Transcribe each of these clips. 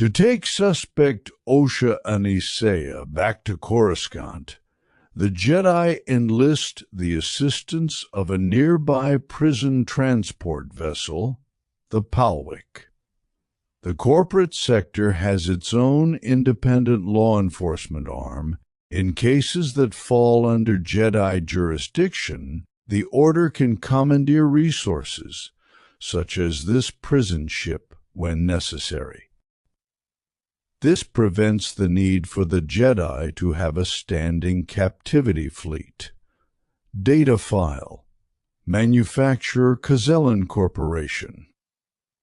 To take suspect Osha Anisea back to Coruscant, the Jedi enlist the assistance of a nearby prison transport vessel, the Palwick. The corporate sector has its own independent law enforcement arm. In cases that fall under Jedi jurisdiction, the Order can commandeer resources, such as this prison ship, when necessary. This prevents the need for the Jedi to have a standing captivity fleet. Data file. Manufacturer Kazellan Corporation.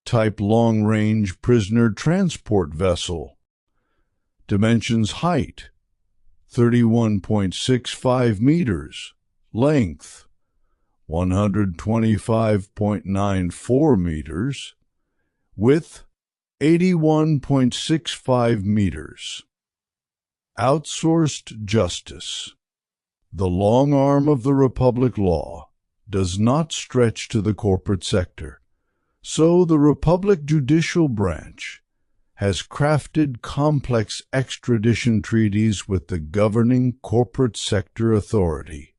Type long-range prisoner transport vessel. Dimensions: height 31.65 meters. Length 125.94 meters. Width 81.65 meters. Outsourced justice. The long arm of the Republic law does not stretch to the corporate sector, so the Republic judicial branch has crafted complex extradition treaties with the governing corporate sector authority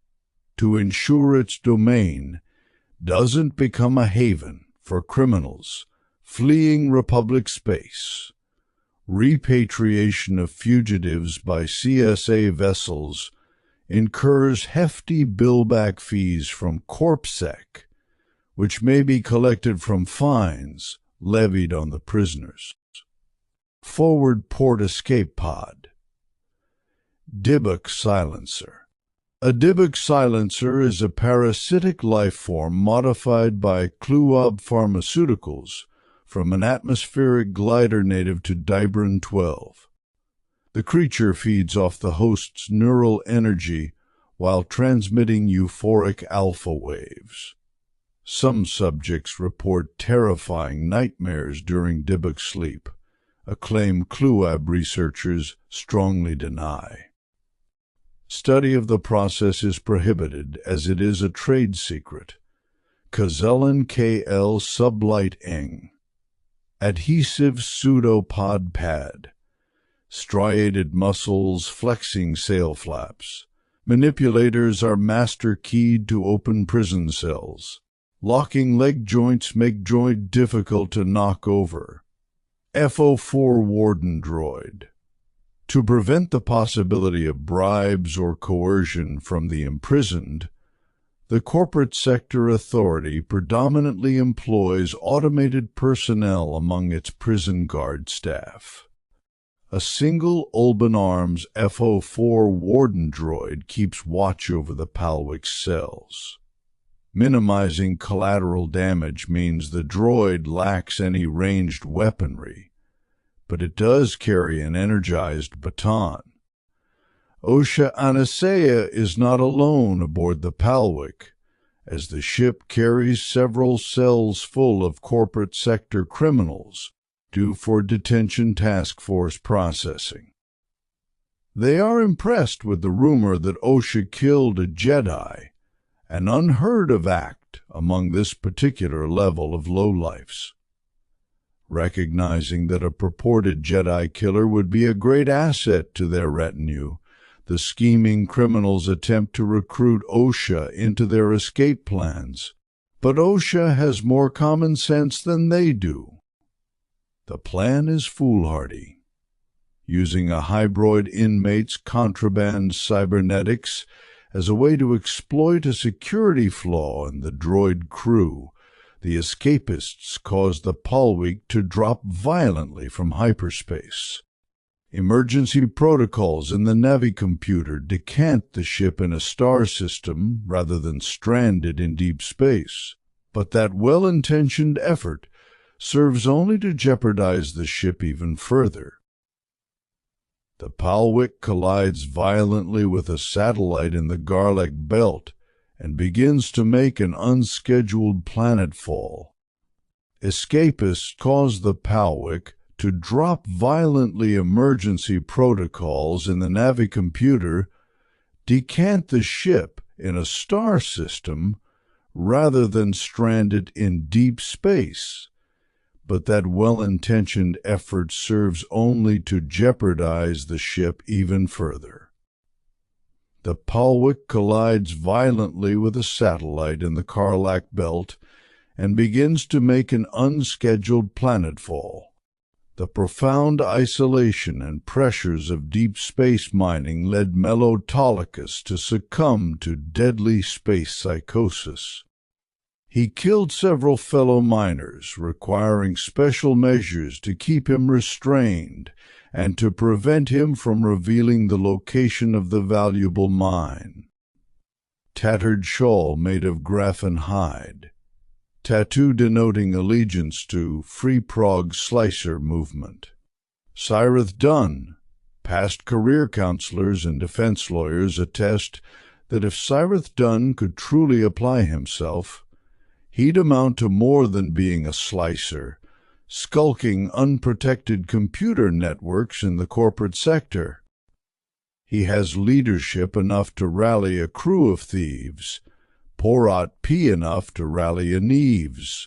to ensure its domain doesn't become a haven for criminals fleeing Republic space. Repatriation of fugitives by CSA vessels incurs hefty billback fees from CorpSec, which may be collected from fines levied on the prisoners. Forward port escape pod. Dybbuk silencer. A Dybbuk silencer is a parasitic life form modified by Kluab Pharmaceuticals from an atmospheric glider native to Dibran 12. The creature feeds off the host's neural energy while transmitting euphoric alpha waves. Some subjects report terrifying nightmares during Dybbuk sleep, a claim Kluab researchers strongly deny. Study of the process is prohibited as it is a trade secret. Kazellan KL Sublight Eng. Adhesive pseudopod pad. Striated muscles flexing sail flaps. Manipulators are master keyed to open prison cells. Locking leg joints make joint difficult to knock over. FO4 Warden Droid. To prevent the possibility of bribes or coercion from the imprisoned, the corporate sector authority predominantly employs automated personnel among its prison guard staff. A single Ulban Arms FO4 Warden Droid keeps watch over the Palwick's cells. Minimizing collateral damage means the droid lacks any ranged weaponry, but it does carry an energized baton. Osha Anisea is not alone aboard the Palwick, as the ship carries several cells full of corporate sector criminals due for detention task force processing. They are impressed with the rumor that Osha killed a Jedi, an unheard-of act among this particular level of lowlifes. Recognizing that a purported Jedi killer would be a great asset to their retinue, the scheming criminals attempt to recruit Osha into their escape plans, but Osha has more common sense than they do. The plan is foolhardy. Using a hybrid inmate's contraband cybernetics as a way to exploit a security flaw in the droid crew, the escapists cause the Palwick to drop violently from hyperspace. Emergency protocols in the Navicomputer decant the ship in a star system rather than stranded in deep space, but that well-intentioned effort serves only to jeopardize the ship even further. The Palwick collides violently with a satellite in the Garlic Belt and begins to make an unscheduled planetfall. Escapists cause the Palwick to drop violently emergency protocols in the Navicomputer, decant the ship in a star system rather than stranded in deep space, but that well-intentioned effort serves only to jeopardize the ship even further. The Palwick collides violently with a satellite in the Karlak belt and begins to make an unscheduled planetfall. The profound isolation and pressures of deep space mining led Autolycus to succumb to deadly space psychosis. He killed several fellow miners, requiring special measures to keep him restrained and to prevent him from revealing the location of the valuable mine. Tattered shawl made of graphene hide. Tattoo denoting allegiance to Free Prague Slicer movement. Cyrith Dunn. Past career counselors and defense lawyers attest that if Cyrith Dunn could truly apply himself, he'd amount to more than being a slicer, skulking unprotected computer networks in the corporate sector. He has leadership enough to rally a crew of thieves, Porat P enough to rally a Neves,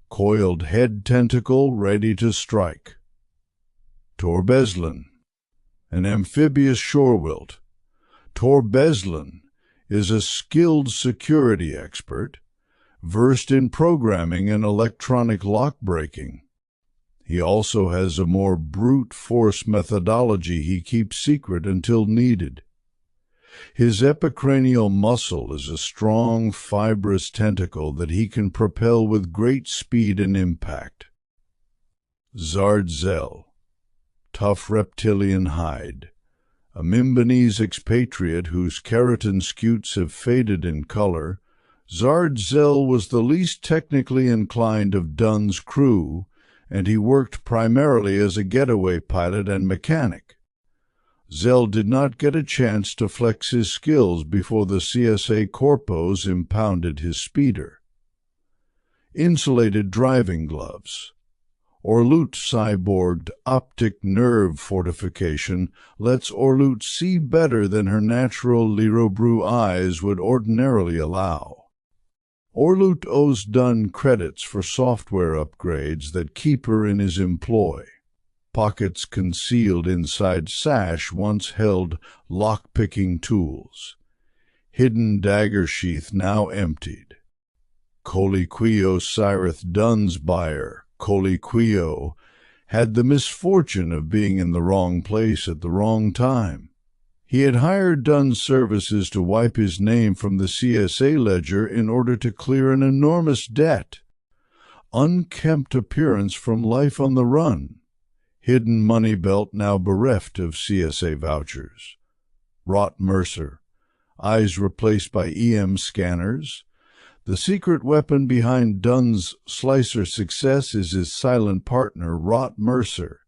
coiled head tentacle ready to strike. Torbeslin, an amphibious shorewilt. Torbeslin is a skilled security expert, versed in programming and electronic lock-breaking. He also has a more brute force methodology he keeps secret until needed. His epicranial muscle is a strong, fibrous tentacle that he can propel with great speed and impact. Zardzel, tough reptilian hide. A Mimbonese expatriate whose keratin scutes have faded in color, Zardzel was the least technically inclined of Dunn's crew, and he worked primarily as a getaway pilot and mechanic. Zell did not get a chance to flex his skills before the CSA corpos impounded his speeder. Insulated driving gloves. Orlut cyborged optic nerve fortification lets Orlut see better than her natural Lirobru eyes would ordinarily allow. Orlut owes Dunn credits for software upgrades that keep her in his employ. Pockets concealed inside sash once held lock-picking tools. Hidden dagger sheath now emptied. Coliquio Cyrith Dunn's buyer, Coliquio, had the misfortune of being in the wrong place at the wrong time. He had hired Dunn's services to wipe his name from the CSA ledger in order to clear an enormous debt. Unkempt appearance from life on the run. Hidden money belt now bereft of CSA vouchers. Rot Mercer. Eyes replaced by EM scanners. The secret weapon behind Dunn's slicer success is his silent partner, Rot Mercer.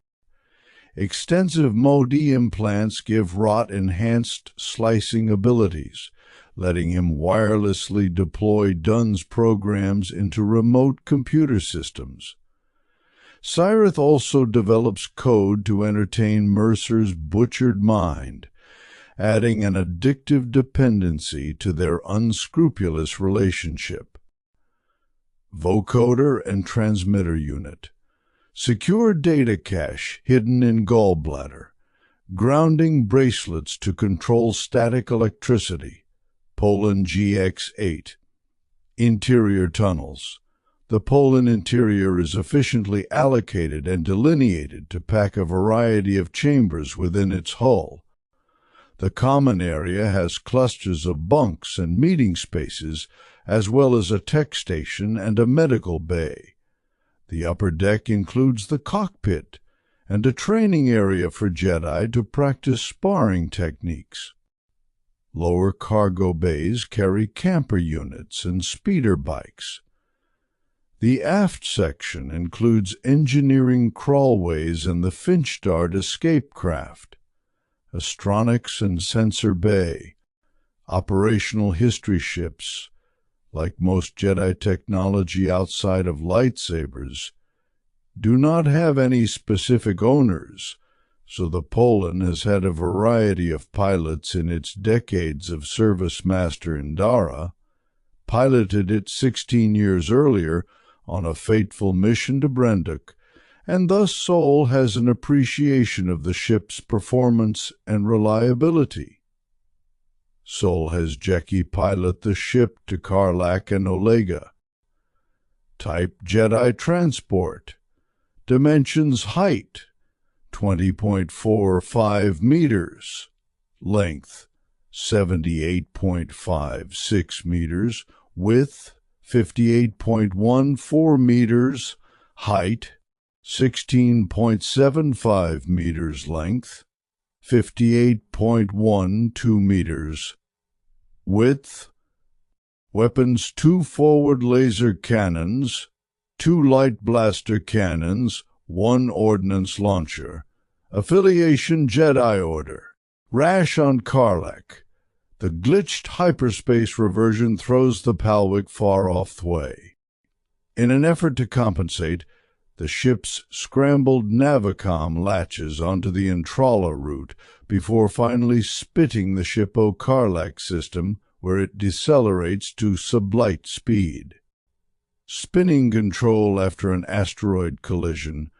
Extensive MOD implants give Rot enhanced slicing abilities, letting him wirelessly deploy Dunn's programs into remote computer systems. Cyrith also develops code to entertain Mercer's butchered mind, adding an addictive dependency to their unscrupulous relationship. Vocoder and transmitter unit. Secure data cache hidden in gallbladder. Grounding bracelets to control static electricity. Poland GX8. Interior tunnels. The Poland interior is efficiently allocated and delineated to pack a variety of chambers within its hull. The common area has clusters of bunks and meeting spaces, as well as a tech station and a medical bay. The upper deck includes the cockpit and a training area for Jedi to practice sparring techniques. Lower cargo bays carry camper units and speeder bikes. The aft section includes engineering crawlways and the Finch-Dart escape craft, astronics and sensor bay, operational history ships. Like most Jedi technology outside of lightsabers, do not have any specific owners, so the Poland has had a variety of pilots in its decades of service master in Dara, piloted it 16 years earlier on a fateful mission to Brenduk, and thus Sol has an appreciation of the ship's performance and reliability. Sol has Jeki pilot the ship to Karlak and Olega. Type Jedi transport. Dimensions height 20.45 meters. Length 78.56 meters. Width 58.14 meters. Height 16.75 meters. Length 58.12 meters. Width. Weapons: 2 forward laser cannons, 2 light blaster cannons, 1 ordnance launcher. Affiliation: Jedi Order. Rash on Karlak. The glitched hyperspace reversion throws the Palwick far off the way. In an effort to compensate, the ship's scrambled Navicom latches onto the Intrala route before finally spitting the Shippo Karlak system, where it decelerates to sublight speed. Spinning control after an asteroid collision,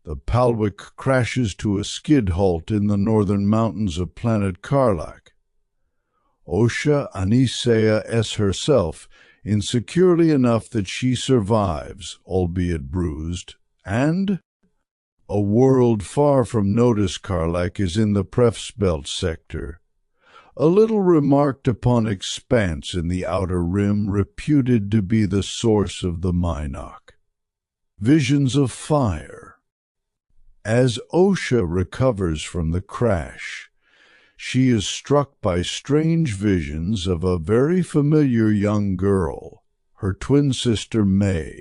the Palwick crashes to a skid halt in the northern mountains of planet Karlak. Osha Anisea S. herself, insecurely enough that she survives, albeit bruised, and a world far from notice. Karlak is in the Prefsbelt sector, a little remarked upon expanse in the outer rim reputed to be the source of the Minok. Visions of fire. As Osha recovers from the crash, she is struck by strange visions of a very familiar young girl, her twin sister May.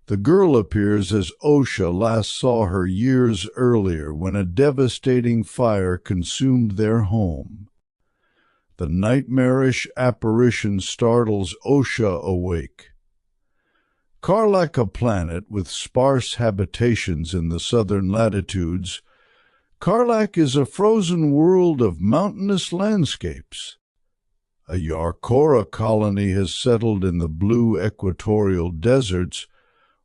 The girl appears as Osha last saw her years earlier when a devastating fire consumed their home. The nightmarish apparition startles Osha awake. Karlak, a planet with sparse habitations in the southern latitudes, Karlak is a frozen world of mountainous landscapes. A Yarkora colony has settled in the blue equatorial deserts,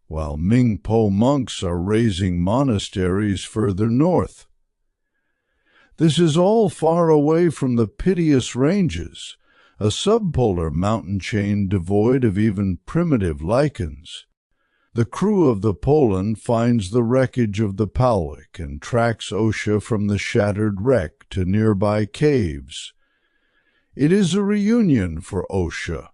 while Mingpo monks are raising monasteries further north. This is all far away from the Piteous Ranges, a subpolar mountain chain devoid of even primitive lichens. The crew of the Poland finds the wreckage of the Palwick and tracks Osha from the shattered wreck to nearby caves. It is a reunion for Osha,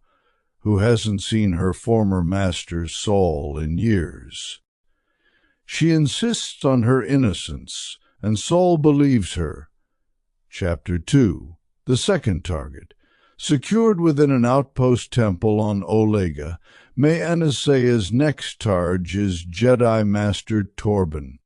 who hasn't seen her former master Sol in years. She insists on her innocence, and Sol believes her. Chapter 2. The second target. Secured within an outpost temple on Olega, May Anisea's next target is Jedi Master Torben.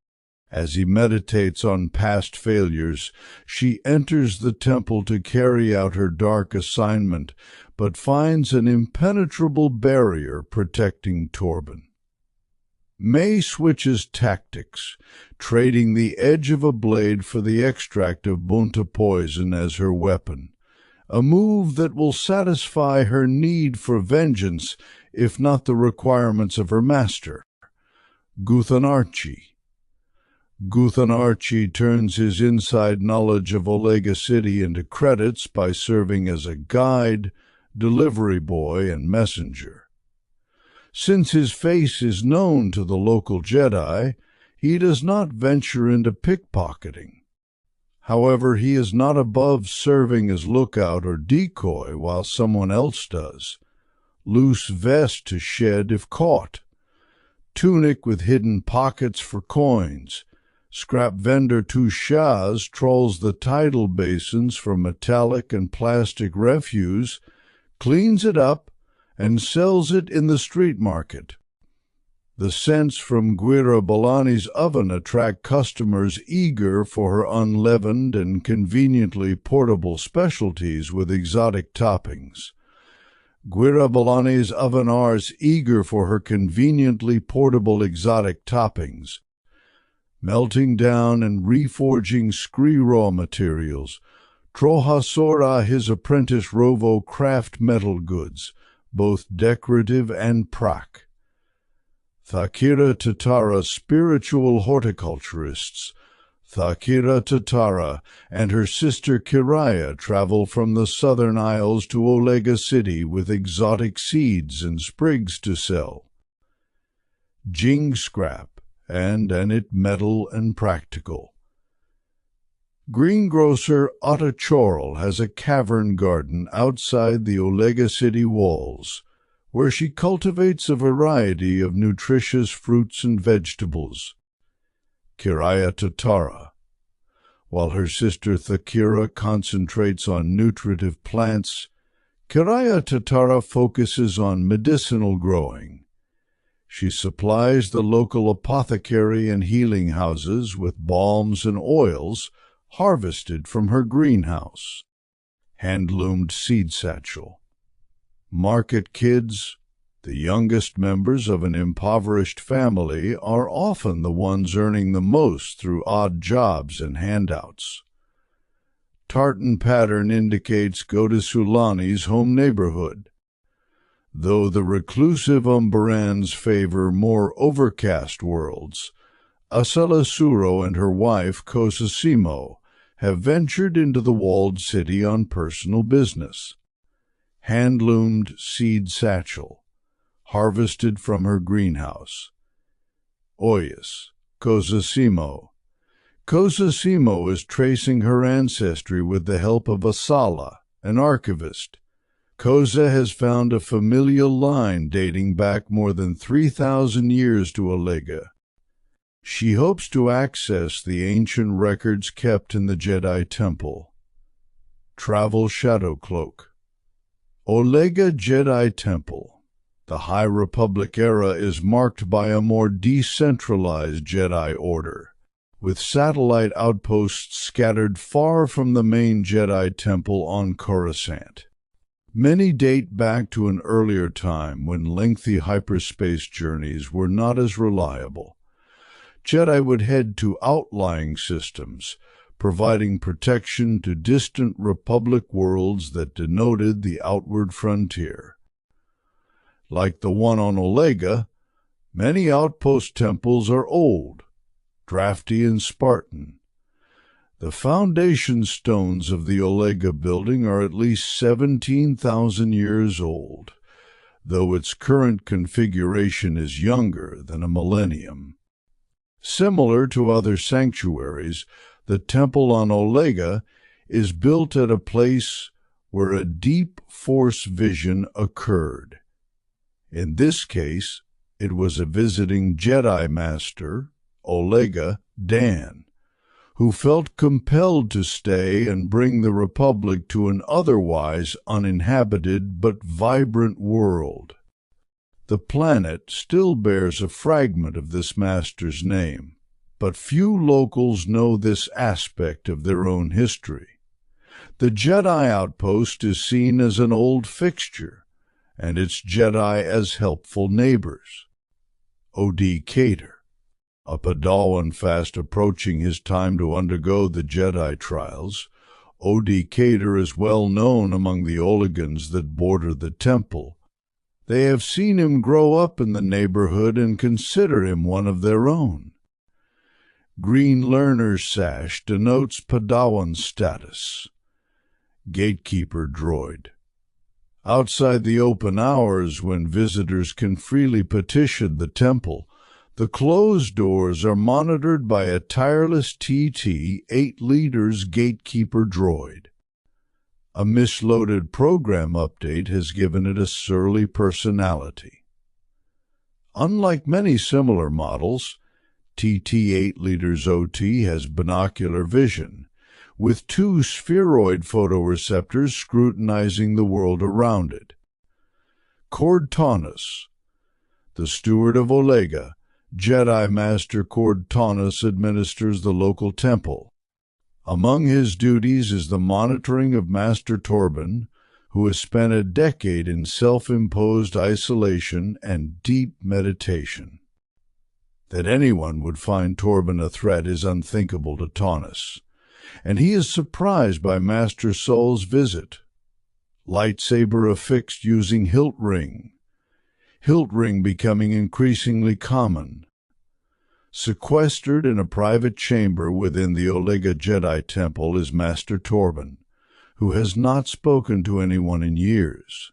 As he meditates on past failures, she enters the temple to carry out her dark assignment, but finds an impenetrable barrier protecting Torben. May switches tactics, trading the edge of a blade for the extract of Bunta poison as her weapon, a move that will satisfy her need for vengeance, if not the requirements of her master, Guthanarchi. Guthanarchi turns his inside knowledge of Olega City into credits by serving as a guide, delivery boy, and messenger. Since his face is known to the local Jedi, he does not venture into pickpocketing. However, he is not above serving as lookout or decoy while someone else does. Loose vest to shed if caught. Tunic with hidden pockets for coins. Scrap vendor Tushaz trawls the tidal basins for metallic and plastic refuse, cleans it up, and sells it in the street market. The scents from Guira Bolani's oven attract customers eager for her unleavened and conveniently portable specialties with exotic toppings. Guira Bolani's ovenars eager for her conveniently portable exotic toppings. Melting down and reforging scree raw materials, Trohasora his apprentice Rovo craft metal goods, both decorative and prac. Thakira Tatara spiritual horticulturists. Thakira Tatara and her sister Kiraya travel from the southern isles to Olega City with exotic seeds and sprigs to sell. Jing scrap and it metal and practical. Greengrocer Otta Chorl has a cavern garden outside the Olega City walls, where she cultivates a variety of nutritious fruits and vegetables. Kiraya Tatara, while her sister Thakira concentrates on nutritive plants, Kiraya Tatara focuses on medicinal growing. She supplies the local apothecary and healing houses with balms and oils harvested from her greenhouse. Hand-loomed seed satchel. Market kids, the youngest members of an impoverished family, are often the ones earning the most through odd jobs and handouts. Tartan pattern indicates Godasulani's home neighborhood. Though the reclusive Umbarans favor more overcast worlds, Asalasuro and her wife Kosasimo have ventured into the walled city on personal business. Hand-loomed seed satchel, harvested from her greenhouse. Oyas, Kosasimo. Kosasimo is tracing her ancestry with the help of Asala, an archivist. Kosa has found a familial line dating back more than 3,000 years to Olega. She hopes to access the ancient records kept in the Jedi Temple. Travel Shadow Cloak. Olega Jedi Temple. The High Republic era is marked by a more decentralized Jedi Order, with satellite outposts scattered far from the main Jedi Temple on Coruscant. Many date back to an earlier time when lengthy hyperspace journeys were not as reliable. Jedi would head to outlying systems, providing protection to distant Republic worlds that denoted the outward frontier. Like the one on Olega, many outpost temples are old, drafty and Spartan. The foundation stones of the Olega building are at least 17,000 years old, though its current configuration is younger than a millennium. Similar to other sanctuaries, the temple on Olega is built at a place where a deep Force vision occurred. In this case, it was a visiting Jedi Master, Olega Dan, who felt compelled to stay and bring the Republic to an otherwise uninhabited but vibrant world. The planet still bears a fragment of this master's name, but few locals know this aspect of their own history. The Jedi outpost is seen as an old fixture, and its Jedi as helpful neighbors. O.D. Cater, a Padawan fast approaching his time to undergo the Jedi trials, O.D. Cater is well known among the Olegans that border the temple. They have seen him grow up in the neighborhood and consider him one of their own. Green learner's sash denotes Padawan status. Gatekeeper droid. Outside the open hours when visitors can freely petition the temple, the closed doors are monitored by a tireless TT 8 liters gatekeeper droid. A misloaded program update has given it a surly personality. Unlike many similar models, TT 8 liters OT has binocular vision, with 2 spheroid photoreceptors scrutinizing the world around it. Cord Taunus. The steward of Olega, Jedi Master Cord Taunus administers the local temple. Among his duties is the monitoring of Master Torban, who has spent a decade in self-imposed isolation and deep meditation. That anyone would find Torban a threat is unthinkable to Taunus, and he is surprised by Master Soul's visit. Lightsaber affixed using hilt ring. hilt ring becoming increasingly common. Sequestered in a private chamber within the Olega Jedi Temple is Master Torban, who has not spoken to anyone in years.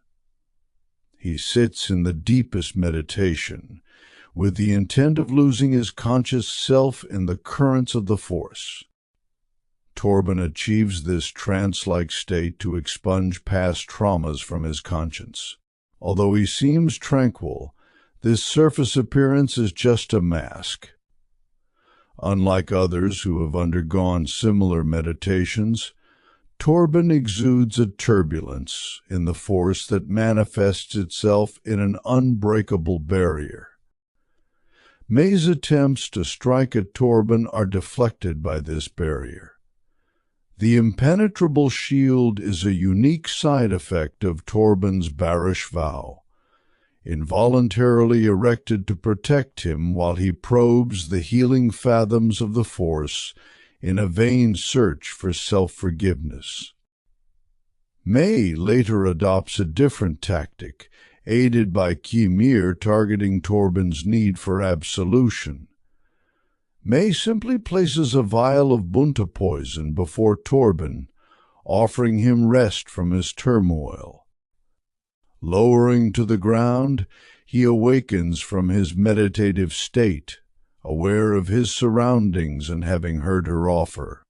He sits in the deepest meditation, with the intent of losing his conscious self in the currents of the Force. Torban achieves this trance-like state to expunge past traumas from his conscience. Although he seems tranquil, this surface appearance is just a mask. Unlike others who have undergone similar meditations, Torban exudes a turbulence in the Force that manifests itself in an unbreakable barrier. May's attempts to strike at Torban are deflected by this barrier. The impenetrable shield is a unique side effect of Torban's Barish vow, involuntarily erected to protect him while he probes the healing fathoms of the Force in a vain search for self-forgiveness. May later adopts a different tactic, aided by Kimir targeting Torban's need for absolution. May simply places a vial of bunta poison before Torban, offering him rest from his turmoil. Lowering to the ground, he awakens from his meditative state, aware of his surroundings and having heard her offer.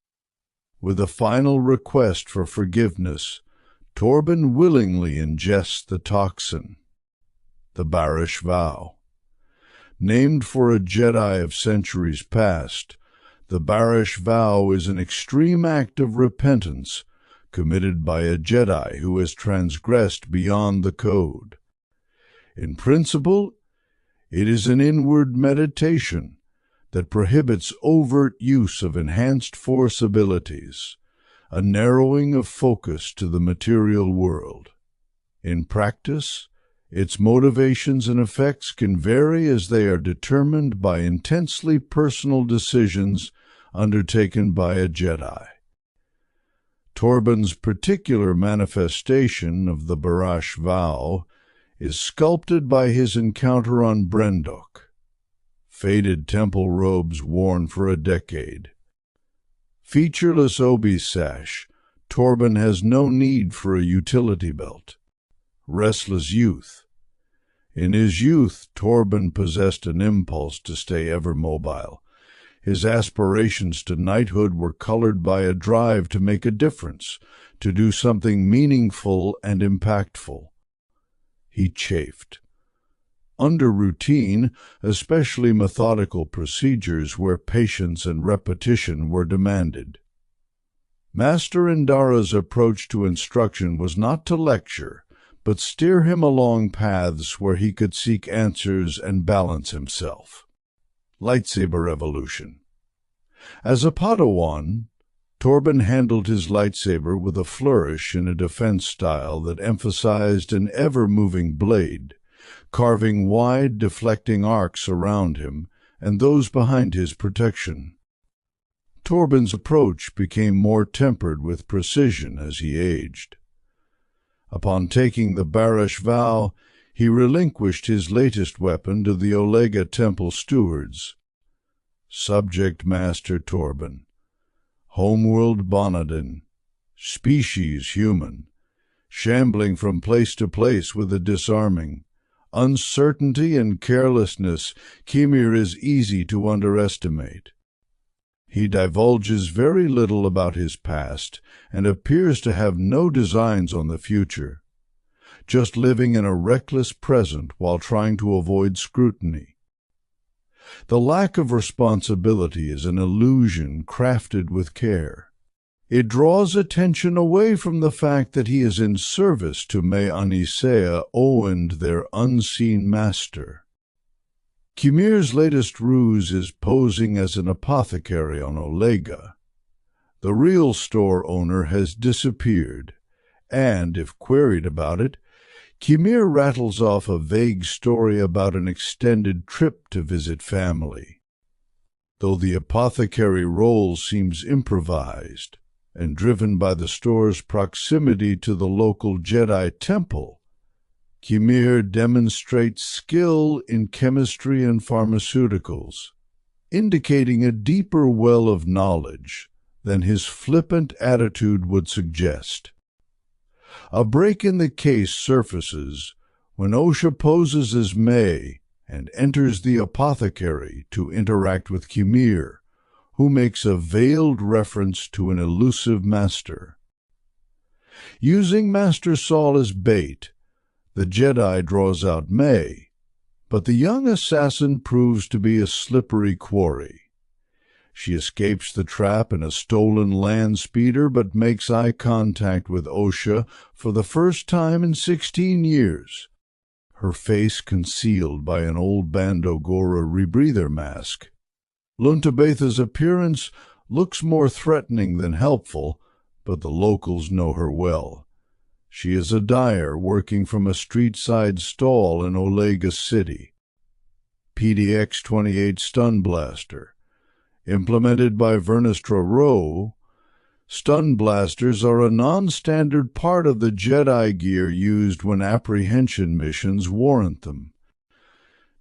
With a final request for forgiveness, Torban willingly ingests the toxin, the Barish vow. Named for a Jedi of centuries past, the Barish vow is an extreme act of repentance committed by a Jedi who has transgressed beyond the code. In principle, it is an inward meditation that prohibits overt use of enhanced Force abilities, a narrowing of focus to the material world. In practice, its motivations and effects can vary as they are determined by intensely personal decisions undertaken by a Jedi. Torban's particular manifestation of the Barash vow is sculpted by his encounter on Brendok, faded temple robes worn for a decade. Featureless obi sash, Torban has no need for a utility belt. Restless youth. In his youth, Torban possessed an impulse to stay ever mobile. His aspirations to knighthood were colored by a drive to make a difference, to do something meaningful and impactful. He chafed. Under routine, especially methodical procedures where patience and repetition were demanded. Master Indara's approach to instruction was not to lecture, but steer him along paths where he could seek answers and balance himself. Lightsaber evolution. As a Padawan, Torban handled his lightsaber with a flourish in a defense style that emphasized an ever-moving blade, carving wide, deflecting arcs around him and those behind his protection. Torban's approach became more tempered with precision as he aged. Upon taking the Barash vow, he relinquished his latest weapon to the Olega Temple stewards. Subject Master Torban, Homeworld Bonadin, species human, shambling from place to place with a disarming uncertainty and carelessness Kimir is easy to underestimate. He divulges very little about his past and appears to have no designs on the future, just living in a reckless present while trying to avoid scrutiny. The lack of responsibility is an illusion crafted with care. It draws attention away from the fact that he is in service to May Anisea Owend, their unseen master. Kimir's latest ruse is posing as an apothecary on Olega. The real store owner has disappeared, and, if queried about it, Kimir rattles off a vague story about an extended trip to visit family. Though the apothecary role seems improvised and driven by the store's proximity to the local Jedi temple, Khmer demonstrates skill in chemistry and pharmaceuticals, indicating a deeper well of knowledge than his flippant attitude would suggest. A break in the case surfaces when Osha poses as May and enters the apothecary to interact with Khmer, who makes a veiled reference to an elusive master. Using Master Saul as bait, the Jedi draws out May, but the young assassin proves to be a slippery quarry. She escapes the trap in a stolen land speeder but makes eye contact with Osha for the first time in 16 years, her face concealed by an old Bandogora rebreather mask. Luntabetha's appearance looks more threatening than helpful, but the locals know her well. She is a dyer working from a street-side stall in Olega City. PDX-28 Stun Blaster. Implemented by Vernestra Rowe, stun blasters are a non-standard part of the Jedi gear used when apprehension missions warrant them.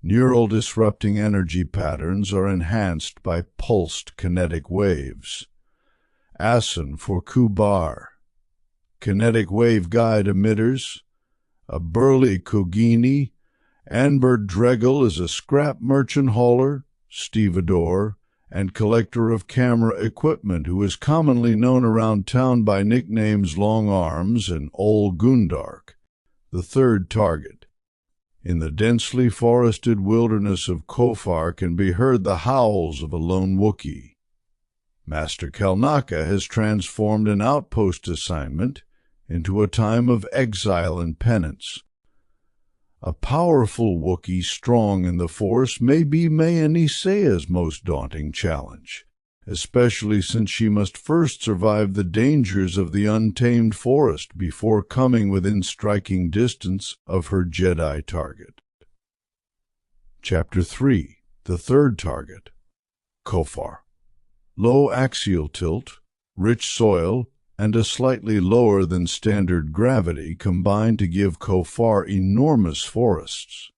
Neural disrupting energy patterns are enhanced by pulsed kinetic waves. Asin for Kubar. Kinetic wave guide emitters. A burly Kogini. Anber Dregel is a scrap merchant hauler, stevedore, and collector of camera equipment who is commonly known around town by nicknames Long Arms and Ol Gundark, the third target. In the densely forested wilderness of Kofar can be heard the howls of a lone Wookiee. Master Kelnaka has transformed an outpost assignment into a time of exile and penance. A powerful Wookiee strong in the Force may be Maya Nisea's most daunting challenge, especially since she must first survive the dangers of the untamed forest before coming within striking distance of her Jedi target. Chapter 3. The third target. Kofar. Low axial tilt, rich soil, and a slightly lower than standard gravity combine to give Kofar enormous forests.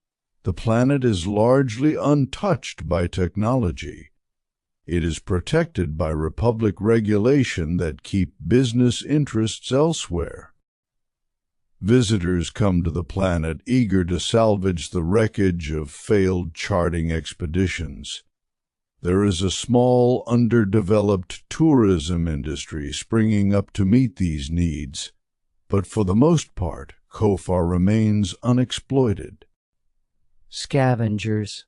The planet is largely untouched by technology. It is protected by Republic regulation that keep business interests elsewhere. Visitors come to the planet eager to salvage the wreckage of failed charting expeditions. There is a small, underdeveloped tourism industry springing up to meet these needs, but for the most part, Kofar remains unexploited. Scavengers.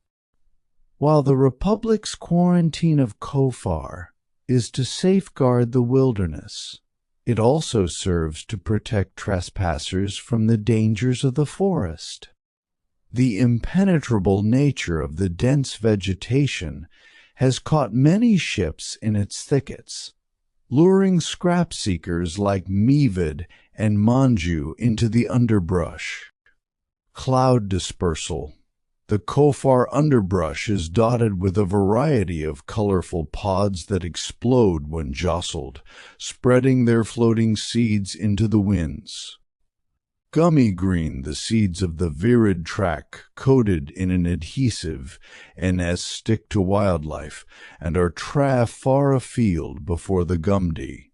While the Republic's quarantine of Kofar is to safeguard the wilderness, it also serves to protect trespassers from the dangers of the forest. The impenetrable nature of the dense vegetation has caught many ships in its thickets, luring scrap seekers like Mevid and Manju into the underbrush. Cloud dispersal. The Kofar underbrush is dotted with a variety of colorful pods that explode when jostled, spreading their floating seeds into the winds. Gummy green, the seeds of the virid track, coated in an adhesive, NS stick to wildlife, and are far afield before the gumdi.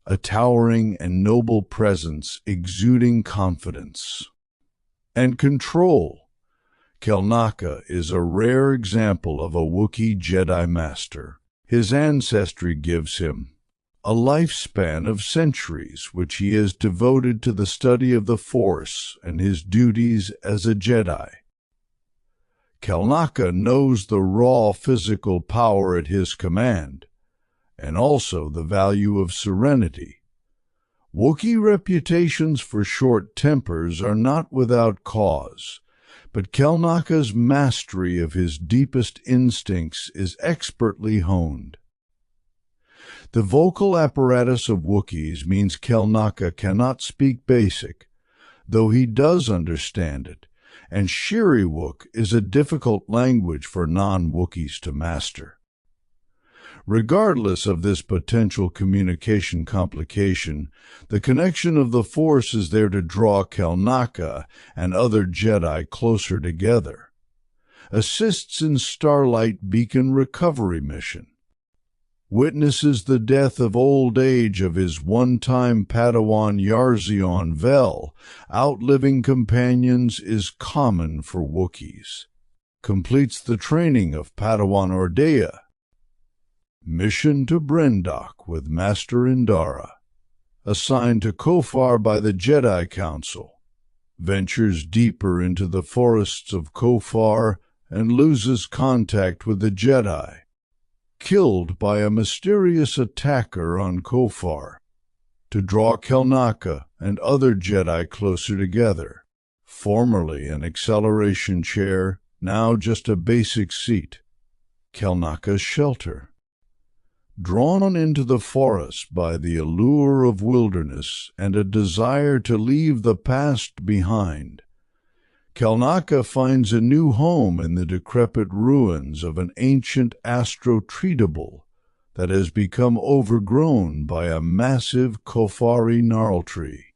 A towering and noble presence exuding confidence and control. Kelnaka is a rare example of a Wookiee Jedi Master. His ancestry gives him a lifespan of centuries which he has devoted to the study of the Force and his duties as a Jedi. Kelnaka knows the raw physical power at his command, and also the value of serenity. Wookiee reputations for short tempers are not without cause, but Kelnaka's mastery of his deepest instincts is expertly honed. The vocal apparatus of Wookiees means Kelnaka cannot speak Basic, though he does understand it, and Shiriwook is a difficult language for non-Wookiees to master. Regardless of this potential communication complication, the connection of the Force is there to draw Kelnaka and other Jedi closer together. Assists in Starlight Beacon recovery mission. Witnesses the death of old age of his one-time Padawan Yarzion Vel. Outliving companions is common for Wookiees. Completes the training of Padawan Ordea. Mission to Brendok with Master Indara. Assigned to Kofar by the Jedi Council. Ventures deeper into the forests of Kofar and loses contact with the Jedi. Killed by a mysterious attacker on Kofar. To draw Kelnaka and other Jedi closer together. Formerly an acceleration chair, now just a basic seat. Kelnaka's shelter. Drawn into the forest by the allure of wilderness and a desire to leave the past behind, Kelnaka finds a new home in the decrepit ruins of an ancient astro-treatable that has become overgrown by a massive Kofari gnarl tree.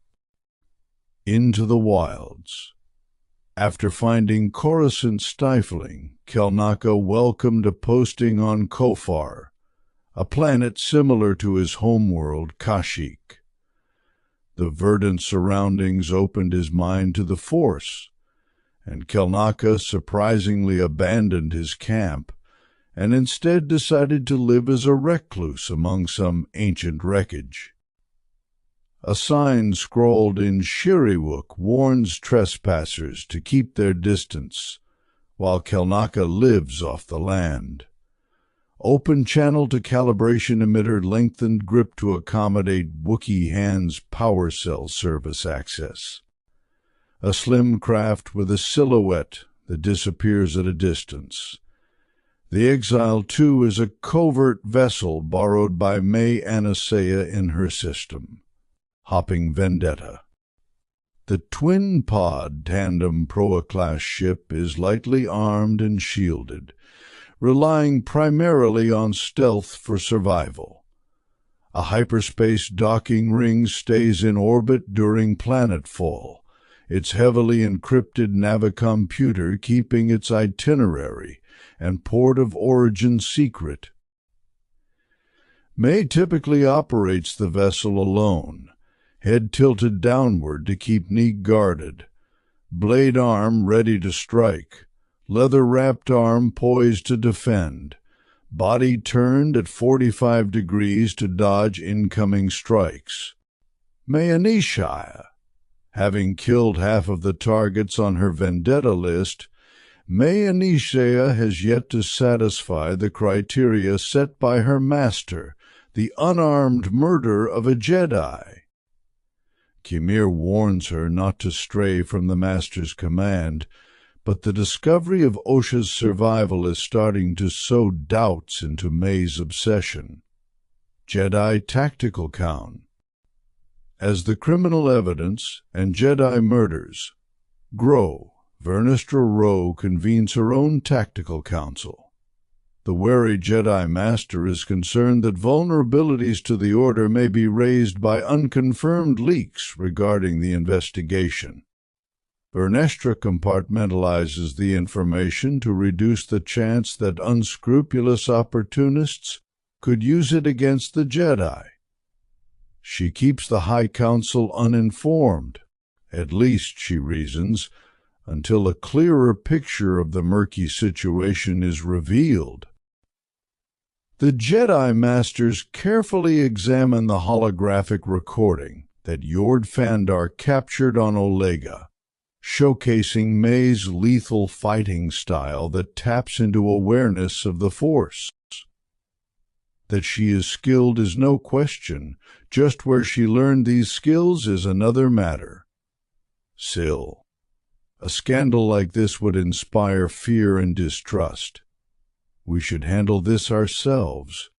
Into the wilds. After finding Coruscant stifling, Kelnaka welcomed a posting on Kofar, a planet similar to his homeworld Kashyyyk. The verdant surroundings opened his mind to the Force, and Kelnaka surprisingly abandoned his camp and instead decided to live as a recluse among some ancient wreckage. A sign scrawled in Shiriwook warns trespassers to keep their distance, while Kelnaka lives off the land. Open channel to calibration emitter lengthened grip to accommodate Wookiee hands power cell service access. A slim craft with a silhouette that disappears at a distance. The Exile 2 is a covert vessel borrowed by May Anasea in her system. Hopping Vendetta. The twin-pod tandem Proa-class ship is lightly armed and shielded, relying primarily on stealth for survival. A hyperspace docking ring stays in orbit during planetfall, its heavily encrypted navicomputer keeping its itinerary and port of origin secret. May typically operates the vessel alone, head tilted downward to keep Neek guarded, blade arm ready to strike, leather-wrapped arm poised to defend, body turned at 45 degrees to dodge incoming strikes. May Anishaya. Having killed half of the targets on her vendetta list, May Anishaya has yet to satisfy the criteria set by her master, the unarmed murder of a Jedi. Kimir warns her not to stray from the master's command, but the discovery of Osha's survival is starting to sow doubts into May's obsession. Jedi Tactical Count. As the criminal evidence and Jedi murders grow, Vernestra Rwoh convenes her own tactical council. The wary Jedi Master is concerned that vulnerabilities to the Order may be raised by unconfirmed leaks regarding the investigation. Vernestra compartmentalizes the information to reduce the chance that unscrupulous opportunists could use it against the Jedi. She keeps the High Council uninformed, at least, she reasons, until a clearer picture of the murky situation is revealed. The Jedi Masters carefully examine the holographic recording that Yord Fandar captured on Olega, showcasing May's lethal fighting style that taps into awareness of the Force. That she is skilled is no question, just where she learned these skills is another matter. Still, a scandal like this would inspire fear and distrust. We should handle this ourselves.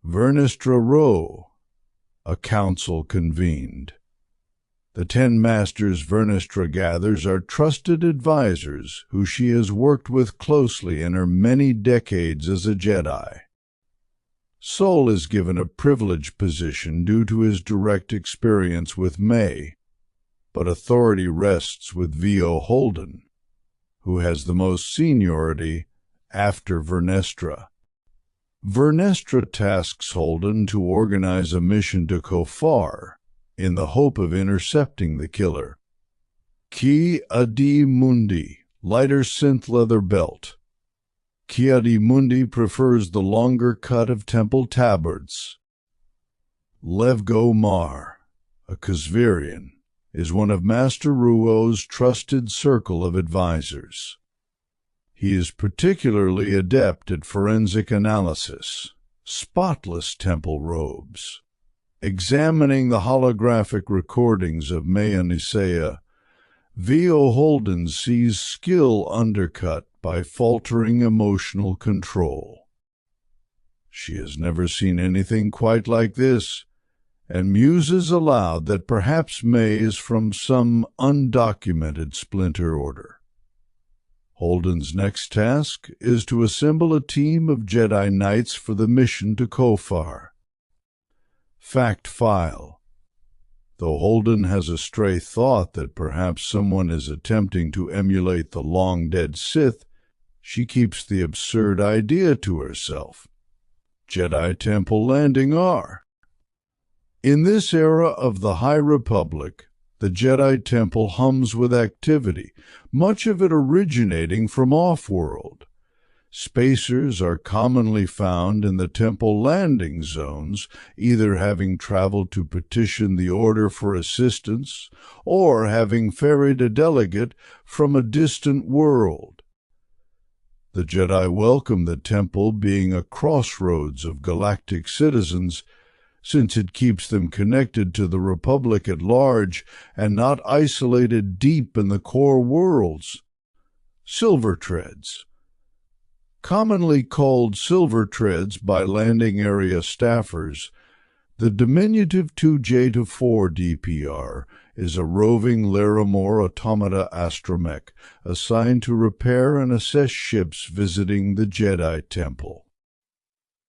Vernestra Rwoh. A council convened. The 10 masters Vernestra gathers are trusted advisors who she has worked with closely in her many decades as a Jedi. Sol is given a privileged position due to his direct experience with May, but authority rests with V.O. Holden, who has the most seniority after Vernestra. Vernestra tasks Holden to organize a mission to Kofar in the hope of intercepting the killer. Ki Adi Mundi, lighter synth leather belt. Ki Adi Mundi prefers the longer cut of temple tabards. Levgo Mar, a Kazvirian, is one of Master Ruo's trusted circle of advisors. He is particularly adept at forensic analysis, spotless temple robes. Examining the holographic recordings of Maya Nisea, V.O. Holden sees skill undercut by faltering emotional control. She has never seen anything quite like this, and muses aloud that perhaps May is from some undocumented splinter order. Holden's next task is to assemble a team of Jedi Knights for the mission to Kofar. Fact file. Though Holden has a stray thought that perhaps someone is attempting to emulate the long-dead Sith, she keeps the absurd idea to herself. Jedi Temple Landing R. In this era of the High Republic, the Jedi Temple hums with activity, much of it originating from off-world. Spacers are commonly found in the temple landing zones, either having traveled to petition the Order for assistance or having ferried a delegate from a distant world. The Jedi welcome the temple being a crossroads of galactic citizens, since it keeps them connected to the Republic at large and not isolated deep in the core worlds. Silver Treads. Commonly called Silver Treads by landing area staffers, the diminutive 2J-4 DPR is a roving Larimore automata astromech assigned to repair and assess ships visiting the Jedi Temple.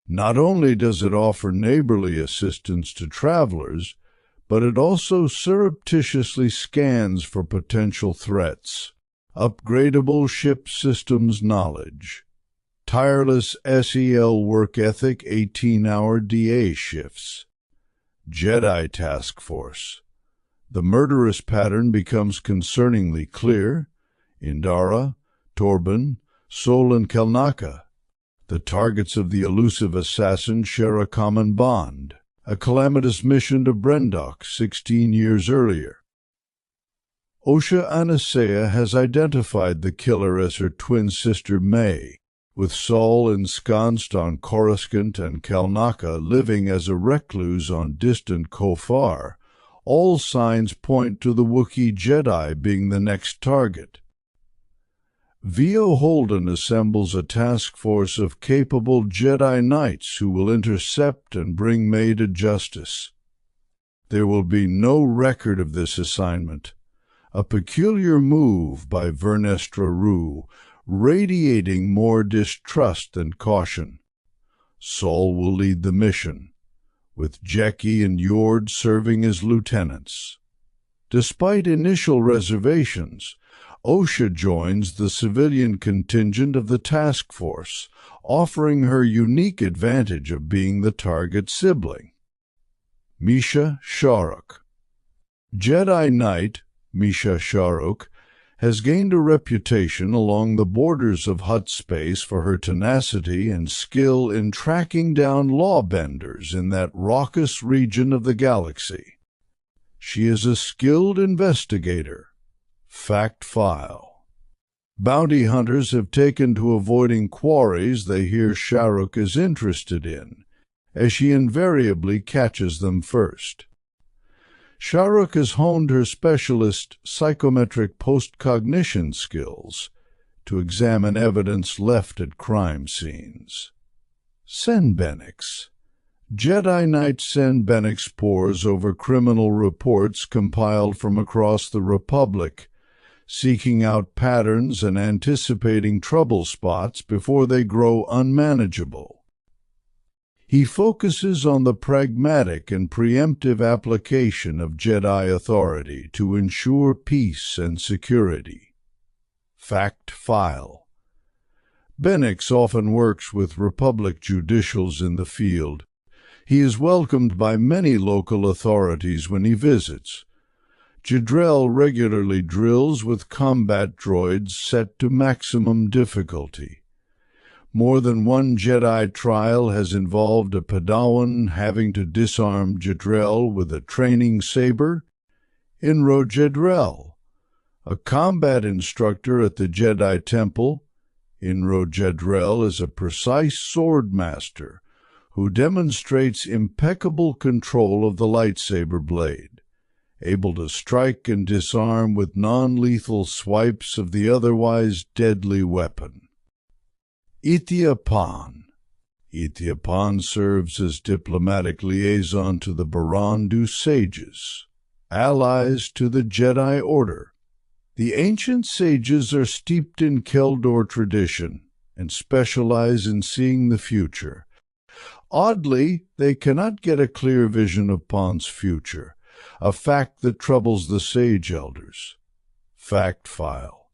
Not only does it offer neighborly assistance to travelers, but it also surreptitiously scans for potential threats. Upgradable ship systems knowledge. Tireless SEL work ethic 18-hour DA shifts. Jedi Task Force. The murderous pattern becomes concerningly clear. Indara, Torban, Sol and Kelnaka. The targets of the elusive assassin share a common bond, a calamitous mission to Brendok 16 years earlier. Osha Anisea has identified the killer as her twin sister May, with Sol ensconced on Coruscant and Kelnaka living as a recluse on distant Kofar. All signs point to the Wookiee Jedi being the next target. V.O. Holden assembles a task force of capable Jedi Knights who will intercept and bring May to justice. There will be no record of this assignment, a peculiar move by Vernestra Rue, radiating more distrust than caution. Sol will lead the mission, with Jecki and Yord serving as lieutenants. Despite initial reservations, Osha joins the civilian contingent of the task force, offering her unique advantage of being the target sibling. Misha Sharuk. Jedi Knight Misha Sharuk has gained a reputation along the borders of Hutt space for her tenacity and skill in tracking down lawbenders in that raucous region of the galaxy. She is a skilled investigator. Fact file. Bounty hunters have taken to avoiding quarries they hear Sharuk is interested in, as she invariably catches them first. Sharuk has honed her specialist psychometric post-cognition skills to examine evidence left at crime scenes. Senbenix. Jedi Knight Senbenix pores over criminal reports compiled from across the Republic, seeking out patterns and anticipating trouble spots before they grow unmanageable. He focuses on the pragmatic and preemptive application of Jedi authority to ensure peace and security. Fact File: Bennix often works with Republic judicials in the field. He is welcomed by many local authorities when he visits. Jadrell regularly drills with combat droids set to maximum difficulty. More than one Jedi trial has involved a Padawan having to disarm Jadrell with a training saber. Inro Jadrell, a combat instructor at the Jedi Temple. Inro Jadrell is a precise sword master who demonstrates impeccable control of the lightsaber blade, able to strike and disarm with non-lethal swipes of the otherwise deadly weapon. Ithia Pan. Ithia Pan serves as diplomatic liaison to the Barandu sages, allies to the Jedi Order. The ancient sages are steeped in Keldor tradition and specialize in seeing the future. Oddly, they cannot get a clear vision of Pan's future, a fact that troubles the sage elders. Fact File: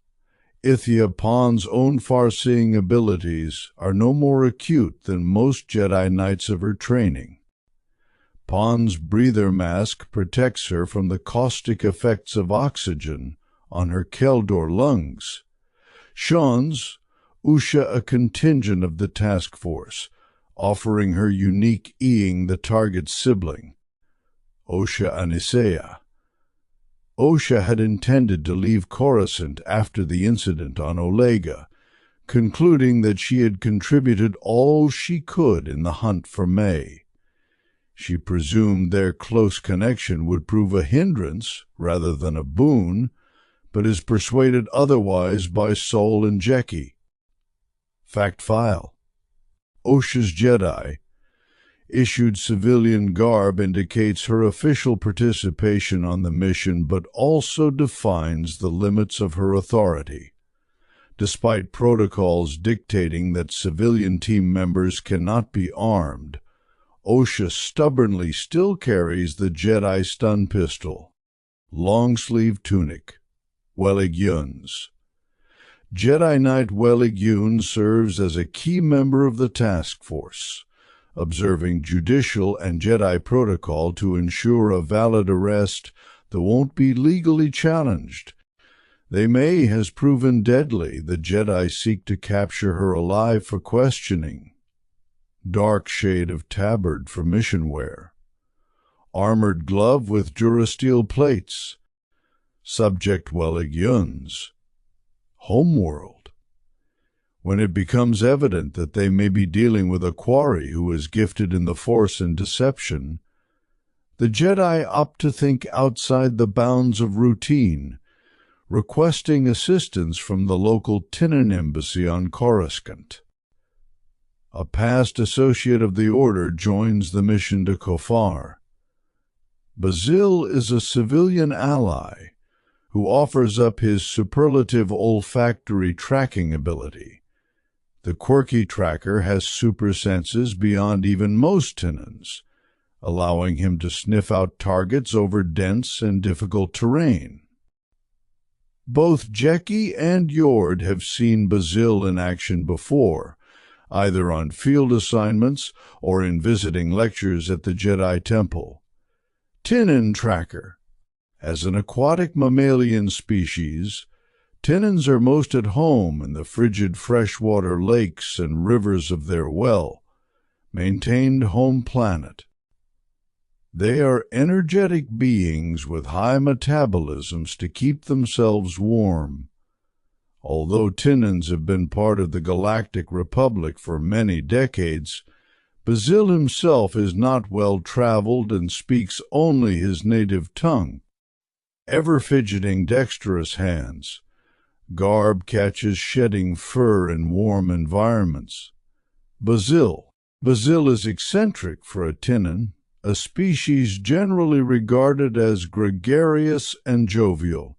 Ithia Pan's own far-seeing abilities are no more acute than most Jedi Knights of her training. Pan's breather mask protects her from the caustic effects of oxygen on her Keldor lungs. Shans usha a contingent of the task force, offering her unique eing the target's sibling, Osha Anisea. Osha had intended to leave Coruscant after the incident on Olega, concluding that she had contributed all she could in the hunt for May. She presumed their close connection would prove a hindrance rather than a boon, but is persuaded otherwise by Sol and Jeki. Fact File: Osha's Jedi issued civilian garb indicates her official participation on the mission, but also defines the limits of her authority. Despite protocols dictating that civilian team members cannot be armed, Osha stubbornly still carries the Jedi stun pistol. Long-sleeve tunic. Welig Yuns. Jedi Knight Welig Yun serves as a key member of the task force, observing judicial and Jedi protocol to ensure a valid arrest that won't be legally challenged. They May has proven deadly. The Jedi seek to capture her alive for questioning. Dark shade of tabard for mission wear. Armored glove with durasteel plates. Subject Welig Yuns. Homeworld. When it becomes evident that they may be dealing with a quarry who is gifted in the Force and deception, the Jedi opt to think outside the bounds of routine, requesting assistance from the local Tinan embassy on Coruscant. A past associate of the Order joins the mission to Kofar. Bazil is a civilian ally who offers up his superlative olfactory tracking ability. The quirky tracker has super senses beyond even most Tinans, allowing him to sniff out targets over dense and difficult terrain. Both Jeki and Yord have seen Bazil in action before, either on field assignments or in visiting lectures at the Jedi Temple. Tinan Tracker. As an aquatic mammalian species, Tinans are most at home in the frigid freshwater lakes and rivers of their well-maintained home planet. They are energetic beings with high metabolisms to keep themselves warm. Although Tinans have been part of the Galactic Republic for many decades, Bazil himself is not well-traveled and speaks only his native tongue. Ever-fidgeting dexterous hands, garb catches shedding fur in warm environments. Bazil is eccentric for a Tinan, a species generally regarded as gregarious and jovial.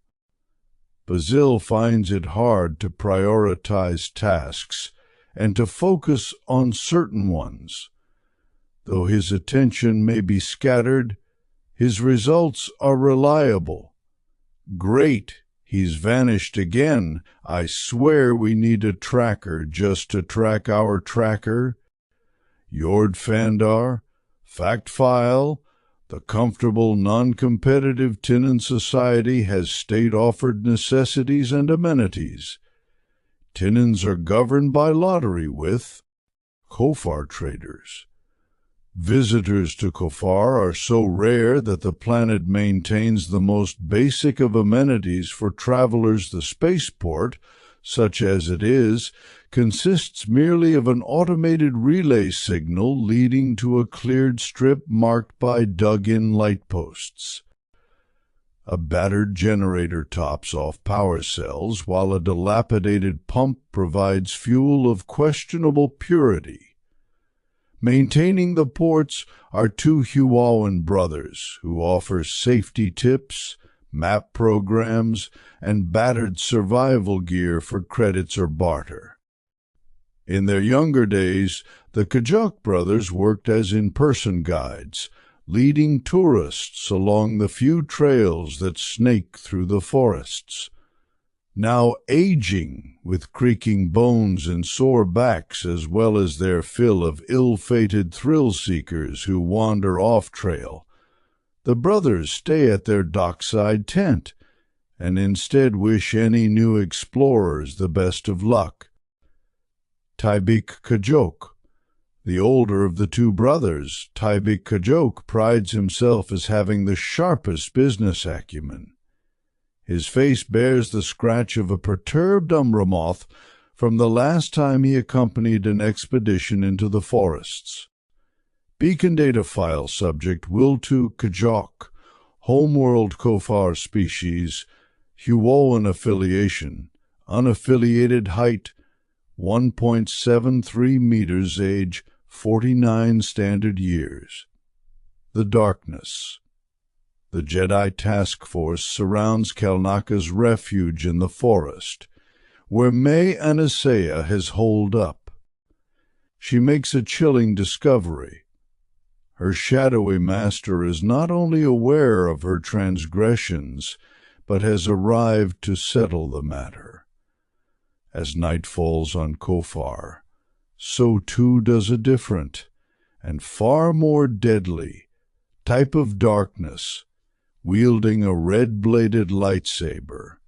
Bazil finds it hard to prioritize tasks and to focus on certain ones. Though his attention may be scattered, his results are reliable. Great, he's vanished again. I swear we need a tracker just to track our tracker. Jord Fandar, Fact File, the comfortable, non-competitive Tinnen society has state-offered necessities and amenities. Tinnens are governed by lottery with Kofar traders. Visitors to Kofar are so rare that the planet maintains the most basic of amenities for travelers. The spaceport, such as it is, consists merely of an automated relay signal leading to a cleared strip marked by dug-in light posts. A battered generator tops off power cells, while a dilapidated pump provides fuel of questionable purity. Maintaining the ports are two Huawan brothers who offer safety tips, map programs, and battered survival gear for credits or barter. In their younger days, the Kajok brothers worked as in-person guides, leading tourists along the few trails that snake through the forests. Now aging, with creaking bones and sore backs, as well as their fill of ill-fated thrill-seekers who wander off-trail, the brothers stay at their dockside tent and instead wish any new explorers the best of luck. Taibik Kajok, the older of the two brothers, Taibik Kajok prides himself as having the sharpest business acumen. His face bears the scratch of a perturbed umbra moth from the last time he accompanied an expedition into the forests. Beacon data file subject Wiltu Kajok, homeworld Kofar species, Huawan affiliation, unaffiliated height 1.73 meters, age 49 standard years. The darkness. The Jedi task force surrounds Kelnaka's refuge in the forest, where May Anasaia has holed up. She makes a chilling discovery. Her shadowy master is not only aware of her transgressions, but has arrived to settle the matter. As night falls on Kofar, so too does a different, and far more deadly, type of darkness, wielding a red-bladed lightsaber.